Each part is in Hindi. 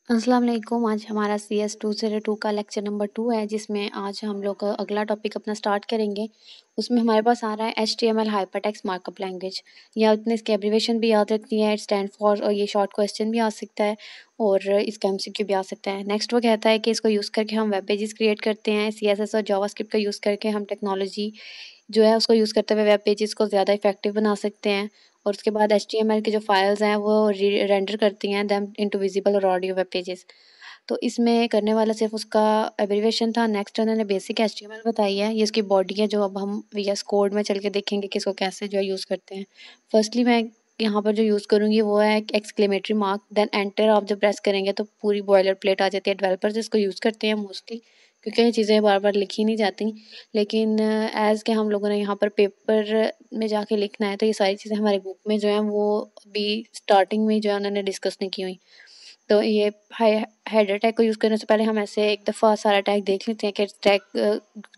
अस्सलाम वालेकुम। आज हमारा CS 202 का लेक्चर नंबर 2 है, जिसमें आज हम लोग अगला टॉपिक अपना स्टार्ट करेंगे। उसमें हमारे पास आ रहा है HTML हाइपरटेक्स्ट मार्कअप लैंग्वेज। या आपने इसकी एब्रीविएशन भी याद रखनी है, स्टैंड फॉर, और ये शॉर्ट क्वेश्चन भी आ सकता है और इसका MCQ भी आ सकता है। नेक्स्ट वो कहता है कि इसको यूज़ करके हम वेब पेजेस क्रिएट करते हैं। CSS और जावास्क्रिप्ट का यूज़ करके हम टेक्नोलॉजी जो है उसको यूज़ करते हुए वेब पेजेस को ज़्यादा इफेक्टिव बना सकते हैं। और उसके बाद HTML की जो फाइल्स हैं वो रेंडर करती हैं देम इनटू विजिबल और ऑडियो वेब पेजेस। तो इसमें करने वाला सिर्फ उसका एब्रीविएशन था। नेक्स्ट उन्होंने बेसिक HTML बताई है, ये इसकी बॉडी है जो अब हम VS कोड में चल के देखेंगे कि इसको कैसे जो है यूज़ करते हैं। फर्स्टली मैं यहाँ पर जो यूज़ करूँगी वो है एक्सक्लेमेटरी मार्क, देन एंटर आप जब प्रेस करेंगे तो पूरी बॉयलर प्लेट आ जाती है। डेवलपर्स इसको यूज़ करते हैं मोस्टली, क्योंकि ये चीज़ें बार बार लिखी नहीं जाती। लेकिन एज़ के हम लोगों ने यहाँ पर पेपर में जाके लिखना है, तो ये सारी चीज़ें हमारे बुक में जो है वो अभी स्टार्टिंग में जो है उन्होंने डिस्कस नहीं की हुई। तो ये हेडर टैग को यूज़ करने से पहले हम ऐसे एक दफ़ा सारा टैग देख लेते हैं कि टैग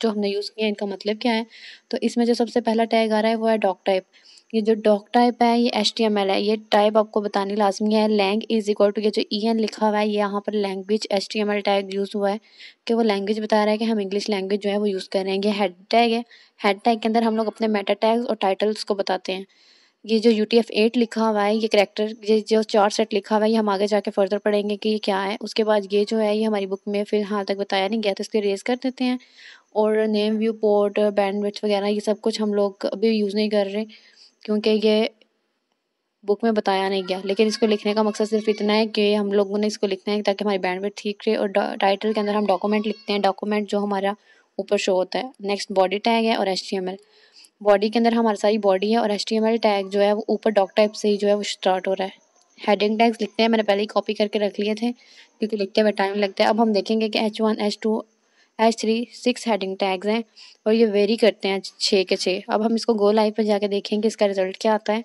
जो हमने यूज़ किया है इनका मतलब क्या है। तो इसमें जो सबसे पहला टैग आ रहा है वो है डॉक टाइप। ये जो डॉक टाइप है ये HTML है। ये टाइप आपको बतानी लाजमी है। लैंग इज इक्वल टू, ये जो EN लिखा हुआ है ये यहाँ पर लैंग्वेज HTML टैग यूज़ हुआ है कि वो लैंग्वेज बता रहा है कि हम इंग्लिश लैंग्वेज जो है वो यूज़ कर रहे हैं। ये हेड टैग है। हेड टैग के अंदर हम लोग अपने मेटा टैग्स और टाइटल्स को बताते हैं। ये जो UTF-8 लिखा हुआ है, ये करैक्टर, ये जो 4 सेट लिखा हुआ है, ये हम आगे जाके फर्दर पढ़ेंगे कि ये क्या है। उसके बाद ये जो है ये हमारी बुक में फ़िलहाल तक बताया नहीं गया, तो इसको इरेज़ कर देते हैं। और नेम, व्यू पोर्ट, बैंडविड्थ वगैरह ये सब कुछ हम लोग अभी यूज़ नहीं कर रहे, क्योंकि ये बुक में बताया नहीं गया। लेकिन इसको लिखने का मकसद सिर्फ इतना है कि हम लोगों ने इसको लिखना है ताकि हमारी बैंडविड्थ ठीक रहे। और टाइटल के अंदर हम डॉक्यूमेंट लिखते हैं, डॉक्यूमेंट जो हमारा ऊपर शो होता है। नेक्स्ट बॉडी टैग है और HTML। बॉडी के अंदर हमारी सारी बॉडी है और HTML टैग जो है वो ऊपर डॉक टाइप से ही जो है वो स्टार्ट हो रहा है। हेडिंग टैग्स लिखते हैं, मैंने पहले ही कॉपी करके रख लिए थे क्योंकि लिखते हुए टाइम लगता है। अब हम देखेंगे कि H1 H2 H3 6 heading tags हैं और ये वेरी करते हैं 6 के 6। अब हम इसको गो लाइव पर जाके देखेंगे इसका रिजल्ट क्या आता है।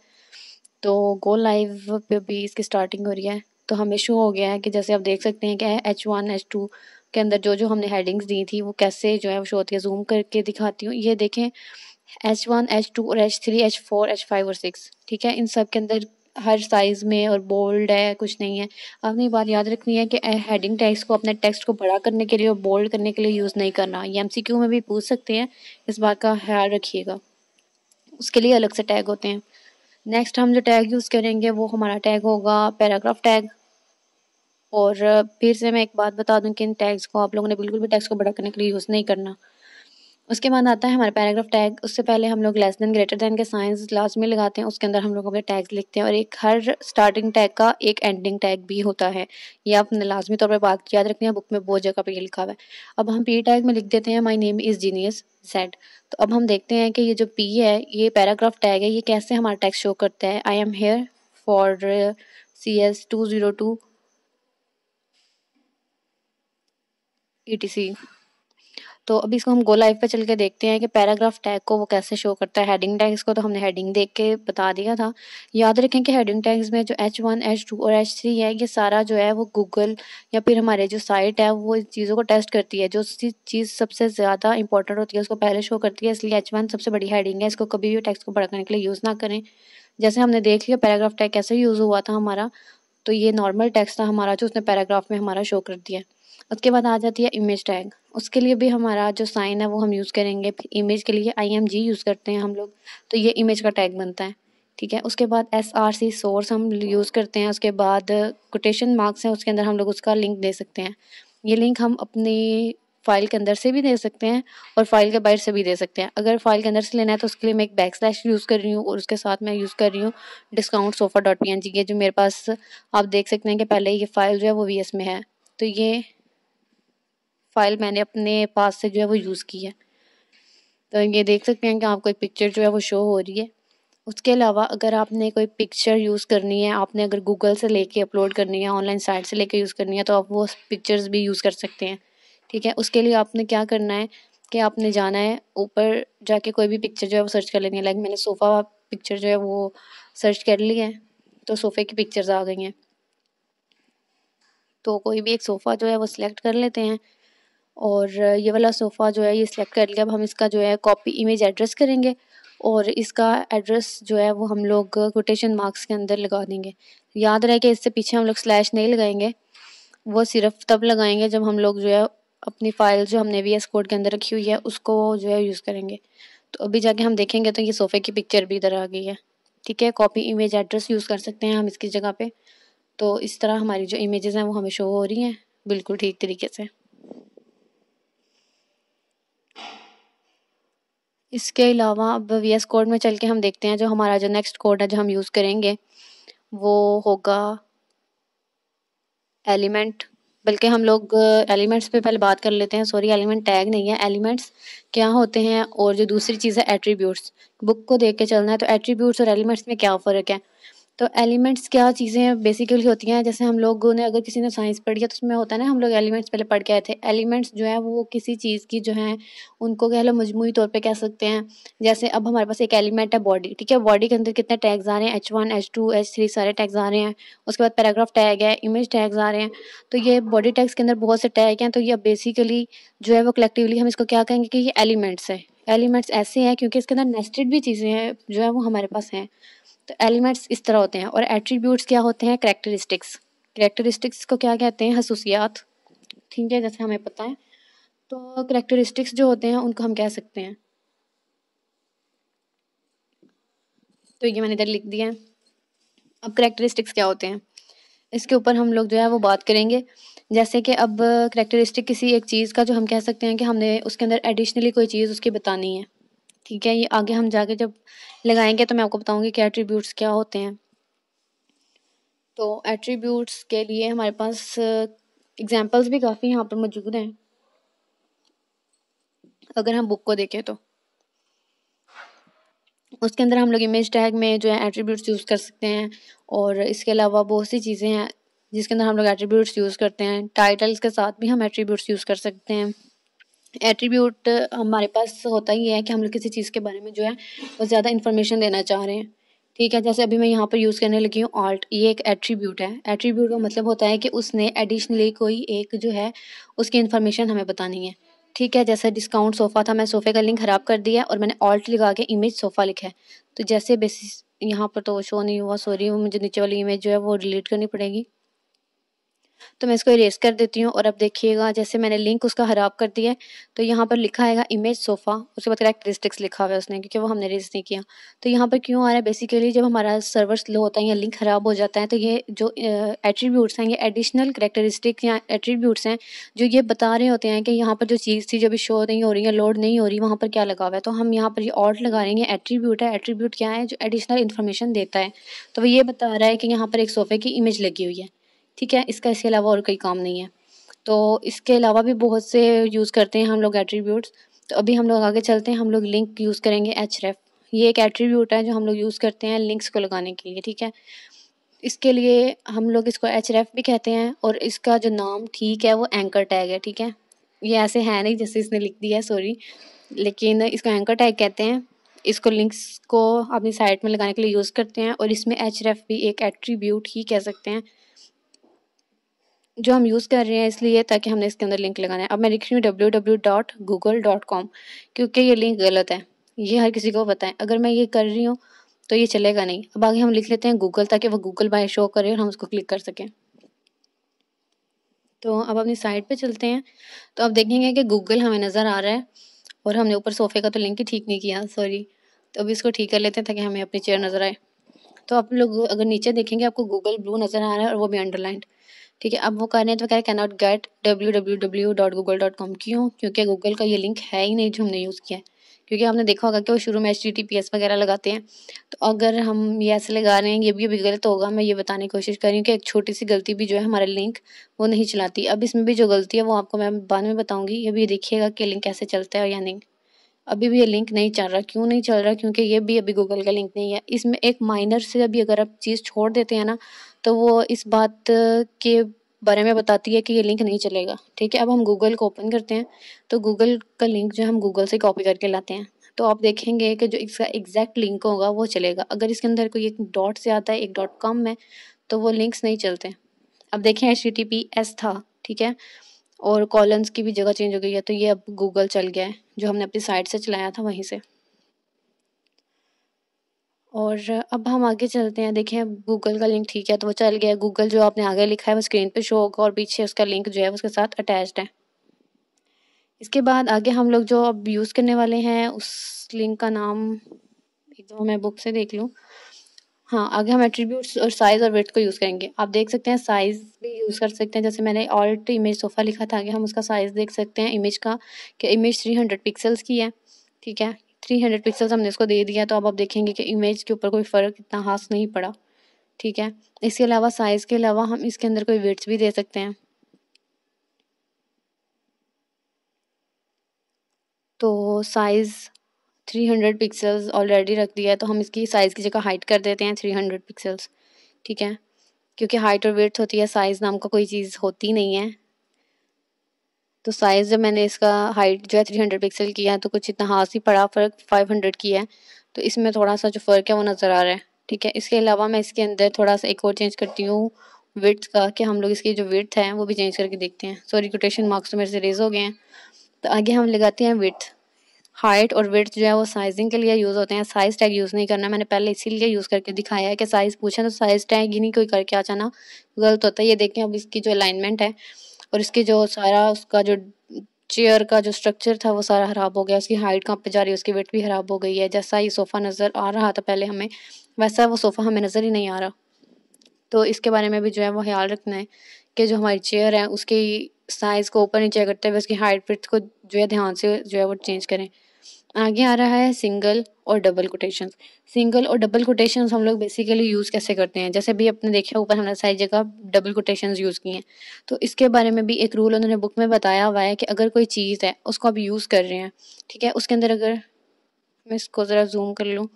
तो गो लाइव पे भी इसकी स्टार्टिंग हो रही है, तो हमें शो हो गया है कि जैसे आप देख सकते हैं कि H1 H2 के अंदर जो जो हमने हेडिंग्स दी थी वो कैसे जो है वो शो होती है। जूम करके दिखाती हूँ, ये देखें H1 H2 और H3 H4 H5 और 6, ठीक है। इन सब के अंदर हर साइज में और बोल्ड है, कुछ नहीं है। आपने ये बात याद रखनी है कि हेडिंग टेक्स्ट को अपने टेक्स्ट को बड़ा करने के लिए और बोल्ड करने के लिए यूज़ नहीं करना। ये MCQ में भी पूछ सकते हैं, इस बात का ख्याल रखिएगा। उसके लिए अलग से टैग होते हैं। नेक्स्ट हम जो टैग यूज़ करेंगे वो हमारा टैग होगा पैराग्राफ टैग। और फिर से मैं एक बात बता दूं कि इन टैग्स को आप लोगों ने बिल्कुल भी टेक्स्ट को बड़ा करने के लिए यूज़ नहीं करना। उसके बाद आता है हमारा पैराग्राफ टैग। उससे पहले हम लोग लेस देन ग्रेटर देन के साइंस लाजमी लगाते हैं, उसके अंदर हम लोग अपने टैग्स लिखते हैं। और एक हर स्टार्टिंग टैग का एक एंडिंग टैग भी होता है। ये आपने लाजमी तौर पर बात याद रखनी है, बुक में बहुत जगह पे ये लिखा हुआ है। अब हम पी टैग में लिख देते हैं my name is genius Z. तो अब हम देखते हैं कि ये जो पी है ये पैराग्राफ टैग है, ये कैसे हमारा टेक्स्ट शो करता है। I am here for CS 202 ETC। तो अभी इसको हम गो लाइव पे चल के देखते हैं कि पैराग्राफ टैग को वो कैसे शो करता है। हेडिंग टैग्स को तो हमने हेडिंग देख के बता दिया था। याद रखें कि हेडिंग टैग्स में जो H1 H2 और H3 है, ये सारा जो है वो गूगल या फिर हमारे जो साइट है वो इन चीज़ों को टेस्ट करती है। जो चीज़ सबसे ज़्यादा इंपॉर्टेंट होती है उसको पहले शो करती है, इसलिए H1 सबसे बड़ी हेडिंग है। इसको कभी भी टेक्स्ट को बड़ा करने के लिए यूज़ ना करें। जैसे हमने देख लिया पैराग्राफ टैग कैसे यूज़ हुआ था हमारा, तो ये नॉर्मल टेक्स्ट था हमारा जो उसने पैराग्राफ में हमारा शो कर दिया। उसके बाद आ जाती है इमेज टैग। उसके लिए भी हमारा जो साइन है वो हम यूज़ करेंगे। इमेज के लिए IMG यूज़ करते हैं हम लोग, तो ये इमेज का टैग बनता है, ठीक है। उसके बाद SRC सोर्स हम यूज़ करते हैं। उसके बाद कोटेशन मार्क्स हैं, उसके अंदर हम लोग उसका लिंक दे सकते हैं। ये लिंक हम अपनी फाइल के अंदर से भी दे सकते हैं और फाइल के बाहर से भी दे सकते हैं। अगर फाइल के अंदर से लेना है तो उसके लिए मैं एक बैकस्लैश यूज़ कर रही हूँ और उसके साथ मैं यूज़ कर रही हूँ डिस्काउंट सोफा .png। ये जो मेरे पास आप देख सकते हैं कि पहले ये फाइल जो है वो VS में है, तो ये फाइल मैंने अपने पास से जो है वो यूज़ की है। तो ये देख सकते हैं कि आपको एक पिक्चर जो है वो शो हो रही है। उसके अलावा अगर आपने कोई पिक्चर यूज़ करनी है, आपने अगर गूगल से लेके अपलोड करनी है, ऑनलाइन साइट से लेके यूज़ करनी है, तो आप वो पिक्चर्स भी यूज़ कर सकते हैं, ठीक है। उसके लिए आपने क्या करना है कि आपने जाना है ऊपर जाके कोई भी पिक्चर जो है वो सर्च कर लेनी है। लाइक मैंने सोफ़ा पिक्चर जो है वो सर्च कर ली है, तो सोफ़े की पिक्चर्स आ गई हैं। तो कोई भी एक सोफ़ा जो है वो सिलेक्ट कर लेते हैं और ये वाला सोफ़ा जो है ये सिलेक्ट कर लिया। अब हम इसका जो है कॉपी इमेज एड्रेस करेंगे और इसका एड्रेस जो है वो हम लोग कोटेशन मार्क्स के अंदर लगा देंगे। याद रहे कि इससे पीछे हम लोग स्लैश नहीं लगाएंगे। वो सिर्फ तब लगाएंगे जब हम लोग जो है अपनी फाइल जो हमने VS कोड के अंदर रखी हुई है उसको जो है यूज़ करेंगे। तो अभी जाके हम देखेंगे तो ये सोफ़े की पिक्चर भी इधर आ गई है। ठीक है, कॉपी इमेज एड्रेस यूज़ कर सकते हैं हम इसकी जगह पे। तो इस तरह हमारी जो इमेजेस हैं वो हमें शो हो रही हैं बिल्कुल ठीक तरीके से। इसके अलावा अब VS कोड में चल के हम देखते हैं जो हमारा जो नेक्स्ट कोड है जो हम यूज़ करेंगे वो होगा एलिमेंट। बल्कि हम लोग एलिमेंट्स पे पहले बात कर लेते हैं। सॉरी, एलिमेंट टैग नहीं है, एलिमेंट्स क्या होते हैं और जो दूसरी चीज़ है एट्रीब्यूट्स। बुक को देख के चलना है। तो एट्रीब्यूट्स और एलिमेंट्स में क्या फ़र्क है? तो एलिमेंट्स क्या चीज़ें बेसिकली होती हैं, जैसे हम लोगों ने अगर किसी ने साइंस पढ़ी है तो उसमें होता है ना, हम लोग एलिमेंट्स पहले पढ़ के आए थे। एलिमेंट्स जो है वो किसी चीज़ की जो है उनको कह लो मजमूई तौर पे कह सकते हैं। जैसे अब हमारे पास एक एलिमेंट है बॉडी, ठीक है, बॉडी के अंदर कितने टैग्स आ रहे हैं, H1 H2 H3 सारे टैग्स आ रहे हैं। उसके बाद पैराग्राफ टैग है, इमेज टैग्स आ रहे हैं। तो ये बॉडी टैग्स के अंदर बहुत से टैग हैं। तो ये बेसिकली जो है वो कलेक्टिवली हम इसको क्या कहेंगे कि ये एलिमेंट्स है। एलिमेंट्स ऐसे हैं क्योंकि इसके अंदर नेस्टेड भी चीज़ें हैं जो है वो हमारे पास हैं। तो एलिमेंट्स इस तरह होते हैं। और एट्रीब्यूट्स क्या होते हैं? कैरेक्टरिस्टिक्स। कैरेक्टरिस्टिक्स को क्या कहते हैं? खसूसियात। ठीक है, जैसे हमें पता है। तो कैरेक्टरिस्टिक्स जो होते हैं उनको हम कह सकते हैं। तो ये मैंने इधर लिख दिया है। अब कैरेक्टरिस्टिक्स क्या होते हैं इसके ऊपर हम लोग जो है वो बात करेंगे। जैसे कि अब कैरेक्टरिस्टिक किसी एक चीज़ का जो हम कह सकते हैं कि हमने उसके अंदर एडिशनली कोई चीज़ उसकी बतानी है। ठीक है, ये आगे हम जाके जब लगाएंगे तो मैं आपको बताऊंगी कि एट्रीब्यूट्स क्या होते हैं। तो एट्रीब्यूट्स के लिए हमारे पास एग्जांपल्स भी काफ़ी यहाँ पर मौजूद हैं। अगर हम बुक को देखें तो उसके अंदर हम लोग इमेज टैग में जो है एट्रीब्यूट्स यूज़ कर सकते हैं। और इसके अलावा बहुत सी चीज़ें हैं जिसके अंदर हम लोग एट्रीब्यूट्स यूज़ करते हैं। टाइटल्स के साथ भी हम एट्रीब्यूट्स यूज़ कर सकते हैं। एट्रीब्यूट हमारे पास होता ही है कि हम लोग किसी चीज़ के बारे में जो है वो ज़्यादा इन्फॉर्मेशन देना चाह रहे हैं। ठीक है, जैसे अभी मैं यहाँ पर यूज़ करने लगी हूँ ऑल्ट, ये एक एट्रीब्यूट है। एट्रीब्यूट का मतलब होता है कि उसने एडिशनली कोई एक जो है उसकी इन्फॉर्मेशन हमें बतानी है। ठीक है, जैसे डिस्काउंट सोफ़ा था, मैं सोफ़े का लिंक ख़राब कर दिया और मैंने ऑल्ट लगा के इमेज सोफ़ा लिखा है। तो जैसे बेसिस यहाँ पर तो शो नहीं हुआ, सॉरी, मुझे नीचे वाली इमेज जो है वो डिलीट करनी पड़ेगी। तो मैं इसको इरेज कर देती हूँ। और अब देखिएगा जैसे मैंने लिंक उसका ख़राब कर दिया है तो यहाँ पर लिखा आएगा इमेज सोफ़ा, उसके बाद कैरेक्टरिस्टिक्स लिखा हुआ है उसने, क्योंकि वो हमने रेज नहीं किया। तो यहाँ पर क्यों आ रहा है? बेसिकली जब हमारा सर्वर स्लो होता है या लिंक ख़राब हो जाता है तो ये जो एट्रीब्यूट्स हैं ये एडिशनल कैरेक्टरिस्टिक या एट्रीब्यूट्स हैं जो ये बता रहे होते हैं कि यहाँ पर जो चीज़ थी जो भी शो नहीं हो रही है, लोड नहीं हो रही, वहाँ पर क्या लगा हुआ है। तो हम यहाँ पर ये ऑल्ट लगा रहे हैं, एट्रीब्यूट है। एट्रीब्यूट क्या है? जो एडिशनल इन्फॉर्मेशन देता है। तो वो ये बता रहा है कि यहाँ पर एक सोफ़े की इमेज लगी हुई है। ठीक है, इसके अलावा और कोई काम नहीं है। तो इसके अलावा भी बहुत से यूज़ करते हैं हम लोग एट्रीब्यूट्स। तो अभी हम लोग आगे चलते हैं, हम लोग लिंक यूज़ करेंगे href। ये एक एट्रीब्यूट है जो हम लोग यूज़ करते हैं लिंक्स को लगाने के लिए। ठीक है, इसके लिए हम लोग इसको href भी कहते हैं और इसका जो नाम ठीक है वो एंकर टैग है। ठीक है, ये ऐसे है नहीं जैसे इसने लिख दिया है, सॉरी, लेकिन इसको एंकर टैग कहते हैं। इसको लिंक्स को अपनी साइट में लगाने के लिए यूज़ करते हैं और इसमें href भी एक एट्रीब्यूट ही कह सकते हैं जो हम यूज़ कर रहे हैं इसलिए ताकि हमने इसके अंदर लिंक लगाना है। अब मैं लिख रही हूँ www.google.com क्योंकि ये लिंक गलत है, ये हर किसी को पता है। अगर मैं ये कर रही हूँ तो ये चलेगा नहीं। अब आगे हम लिख लेते हैं गूगल ताकि वो गूगल बाय शो करे और हम उसको क्लिक कर सकें। तो अब अपनी साइट पे चलते हैं। तो अब देखेंगे कि गूगल हमें नज़र आ रहा है और हमने ऊपर सोफ़े का तो लिंक ही ठीक नहीं किया, सॉरी। तो अभी इसको ठीक कर लेते हैं ताकि हमें अपनी चेयर नज़र आए। तो आप लोग अगर नीचे देखेंगे आपको गूगल ब्लू नज़र आ रहा है और वो भी अंडरलाइंड। ठीक है, अब वो कह रहे हैं तो कह रहे कैन नॉट गेट www.google.com। क्यों? क्योंकि गूगल का ये लिंक है ही नहीं जो हमने यूज़ किया है। क्योंकि आपने देखा होगा कि वो शुरू में HTTPS वगैरह लगाते हैं। तो अगर हम ये ऐसे लगा रहे हैं ये भी अभी गलत होगा। मैं ये बताने की कोशिश कर रही हूँ कि एक छोटी सी गलती भी जो है हमारा लिंक वो नहीं चलाती। अब इसमें भी जो गलती है वो आपको मैं बाद में बताऊँगी। ये भी देखिएगा कि लिंक कैसे चलता है या नहीं। अभी भी ये लिंक नहीं चल रहा। क्यों नहीं चल रहा? क्योंकि ये भी अभी गूगल का लिंक नहीं है। इसमें एक माइनर से भी अगर आप चीज़ छोड़ देते हैं ना तो वो इस बात के बारे में बताती है कि ये लिंक नहीं चलेगा। ठीक है, अब हम गूगल को ओपन करते हैं तो गूगल का लिंक जो है हम गूगल से कॉपी करके लाते हैं। तो आप देखेंगे कि जो इसका एग्जैक्ट लिंक होगा वो चलेगा। अगर इसके अंदर कोई एक डॉट से आता है, एक डॉट कॉम है, तो वो लिंक्स नहीं चलते। अब देखें HTTPS था, ठीक है, और कॉलन्स की भी जगह चेंज हो गई है तो ये अब गूगल चल गया है जो हमने अपनी साइट से चलाया था वहीं से। और अब हम आगे चलते हैं। देखें अब गूगल का लिंक ठीक है तो वो चल गया। गूगल जो आपने आगे लिखा है वो स्क्रीन पे शो होगा और पीछे उसका लिंक जो है उसके साथ अटैच्ड है। इसके बाद आगे हम लोग जो अब यूज़ करने वाले हैं उस लिंक का नाम एक दफ़ा मैं बुक से देख लूँ। हाँ, आगे हम एट्रीब्यूट्स और साइज़ और विड्थ को यूज़ करेंगे। आप देख सकते हैं साइज़ भी यूज़ कर सकते हैं। जैसे मैंने ऑल्ट इमेज सोफ़ा लिखा था, आगे हम उसका साइज़ देख सकते हैं इमेज का कि इमेज 300 पिक्सेल्स की है, ठीक है। 300 पिक्सेल्स हमने इसको दे दिया तो अब आप देखेंगे कि इमेज के ऊपर कोई फ़र्क इतना ख़ास नहीं पड़ा, ठीक है। इसके अलावा साइज़ के अलावा हम इसके अंदर कोई विड्थ भी दे सकते हैं। तो साइज़ 300 पिक्सेल्स ऑलरेडी रख दिया है तो हम इसकी साइज़ की जगह हाइट कर देते हैं 300 पिक्सेल्स, ठीक है। क्योंकि हाइट और विड्थ होती है, साइज़ नाम का कोई चीज़ होती नहीं है। तो साइज़ जब मैंने इसका हाइट जो है 300 पिक्सल किया है तो कुछ इतना ख़ास ही पड़ा, फ़र्क 500 की है। तो इसमें थोड़ा-सा जो फ़र्क है वो नज़र आ रहा है, ठीक है। इसके अलावा मैं इसके अंदर थोड़ा-सा एक और चेंज करती हूँ विड्थ का, कि हम लोग इसकी जो विड्थ है वो भी चेंज करके देखते हैं। सॉरी कोटेशन मार्क्स तो मेरे से रेज़ हो गए हैं। तो आगे हम लगाते हैं विड्थ। हाइट और विड्थ जो है वो साइजिंग के लिए यूज़ होते हैं, साइज़ टैग यूज़ नहीं करना। मैंने पहले इसीलिए यूज़ करके दिखाया है कि साइज़ पूछें तो साइज़ टैग ही नहीं कोई करके आ जाना, गलत होता है। ये देखें अब इसकी जो अलाइनमेंट है और इसकी जो सारा उसका जो चेयर का जो स्ट्रक्चर था वो सारा ख़राब हो गया। उसकी हाइट कहाँ पे जा रही है, उसकी विड्थ भी ख़राब हो गई है। जैसा ये सोफ़ा नज़र आ रहा था पहले हमें, वैसा वो सोफ़ा हमें नज़र ही नहीं आ रहा। तो इसके बारे में भी जो है वो ख़्याल रखना है कि जो हमारी चेयर है उसकी साइज़ को ऊपर नीचे करते हुए उसकी हाइट विड्थ को जो है ध्यान से जो है वो चेंज करें। आगे आ रहा है सिंगल और डबल कोटेशंस। सिंगल और डबल कोटेशंस हम लोग बेसिकली यूज़ कैसे करते हैं, जैसे भी आपने देखा ऊपर हमने सारी जगह डबल कोटेशंस यूज़ किए हैं। तो इसके बारे में भी एक रूल उन्होंने बुक में बताया हुआ है कि अगर कोई चीज़ है उसको आप यूज़ कर रहे हैं, ठीक है, उसके अंदर अगर मैं इसको ज़रा जूम कर लूँ,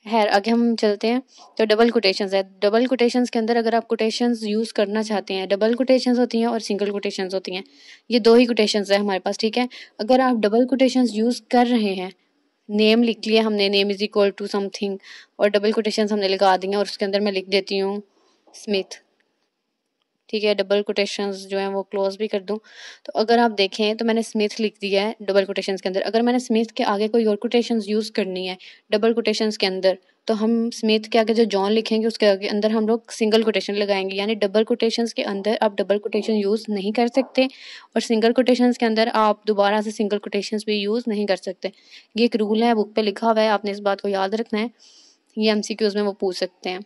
खैर आगे हम चलते हैं। तो डबल कोटेशंस है। डबल कोटेशंस के अंदर अगर आप कोटेशंस यूज़ करना चाहते हैं, डबल कोटेशंस होती हैं और सिंगल कोटेशंस होती हैं। ये दो ही कोटेशंस है हमारे पास, ठीक है। अगर आप डबल कोटेशंस यूज़ कर रहे हैं, नेम लिख लिया हमने, name is equal to something और डबल कोटेशंस हमने लगा दी हैं और उसके अंदर मैं लिख देती हूँ स्मिथ, ठीक है। डबल कोटेशंस जो हैं वो क्लोज भी कर दूँ। तो अगर आप देखें तो मैंने स्मिथ लिख दिया है डबल कोटेशंस के अंदर। अगर मैंने स्मिथ के आगे कोई और कोटेशंस यूज़ करनी है डबल कोटेशंस के अंदर, तो हम स्मिथ के आगे जो जॉन लिखेंगे उसके आगे अंदर हम लोग सिंगल कोटेशन लगाएंगे, यानी डबल कोटेशंस के अंदर आप डबल कोटेशन यूज़ नहीं कर सकते और सिंगल कोटेशंस के अंदर आप दोबारा से सिंगल कोटेशंस भी यूज़ नहीं कर सकते। ये एक रूल है, बुक पे लिखा हुआ है, आपने इस बात को याद रखना है। ये एमसीक्यूज़ में वो पूछ सकते हैं।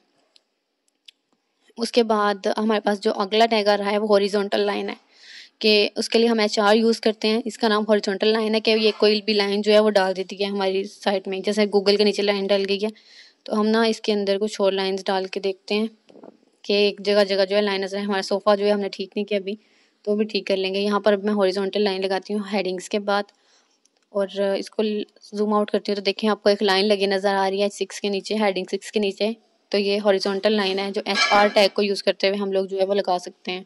उसके बाद हमारे पास जो अगला टैग आ रहा है वो हॉरिजॉन्टल लाइन है, कि उसके लिए हम एचआर यूज़ करते हैं। इसका नाम हॉरिजॉन्टल लाइन है कि ये कोई भी लाइन जो है वो डाल देती है हमारी साइट में, जैसे गूगल के नीचे लाइन डल गई है तो हम ना इसके अंदर कुछ और लाइंस डाल के देखते हैं कि एक जगह जगह जो है लाइन नजर है। हमारा सोफ़ा जो है हमने ठीक नहीं किया अभी, तो भी ठीक कर लेंगे। यहाँ पर मैं हॉरिजॉन्टल लाइन लगाती हूँ हेडिंग्स के बाद और इसको जूम आउट करती हूँ तो देखें आपको एक लाइन लगी नज़र आ रही है 6 के नीचे, हेडिंग 6 के नीचे। तो ये हॉरिजॉन्टल लाइन है जो एचआर टैग को यूज़ करते हुए हम लोग जो है वो लगा सकते हैं।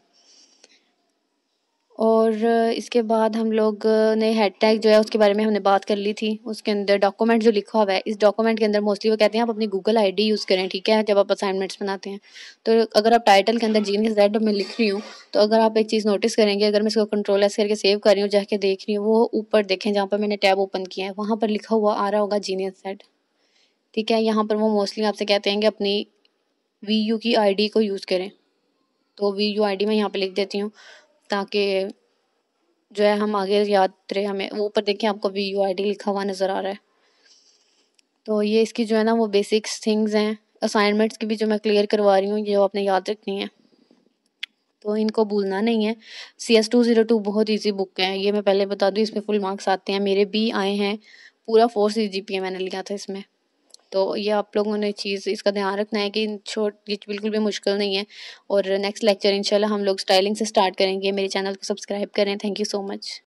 और इसके बाद हम लोग ने हेड टैग जो है उसके बारे में हमने बात कर ली थी। उसके अंदर डॉक्यूमेंट जो लिखा हुआ है, इस डॉक्यूमेंट के अंदर मोस्टली वो कहते हैं आप अपनी गूगल आईडी यूज़ करें, ठीक है, जब आप असाइनमेंट्स बनाते हैं। तो अगर आप टाइटल के अंदर जीनियस जेड में लिख रही हूँ तो अगर आप एक चीज़ नोटिस करेंगे, अगर मैं इसको कंट्रोल एस करके सेव कर रही हूँ, जाके देख रही हूँ, वो ऊपर देखें जहाँ पर मैंने टैब ओपन किया है वहाँ पर लिखा हुआ आ रहा होगा जीनियस जेड, ठीक है। यहाँ पर वो मोस्टली आपसे कहते हैं कि अपनी वी की आई को यूज़ करें। तो वी आई मैं यहाँ पर लिख देती हूँ ताकि जो है हम आगे याद रहे हमें। वो ऊपर देखिए आपको VUID लिखा हुआ नज़र आ रहा है। तो ये इसकी जो है ना वो बेसिक्स थिंग्स हैं। असाइनमेंट्स की भी जो मैं क्लियर करवा रही हूँ ये आपने याद रखनी है, तो इनको भूलना नहीं है। CS202 बहुत इजी बुक है, ये मैं पहले बता दूँ, इसमें फुल मार्क्स आते हैं, मेरे भी आए हैं। पूरा 4 CGPA मैंने लिया था इसमें। तो ये आप लोगों ने चीज़ इसका ध्यान रखना है कि ये बिल्कुल भी मुश्किल नहीं है। और नेक्स्ट लेक्चर इंशाल्लाह हम लोग स्टाइलिंग से स्टार्ट करेंगे। मेरे चैनल को सब्सक्राइब करें। Thank you so much.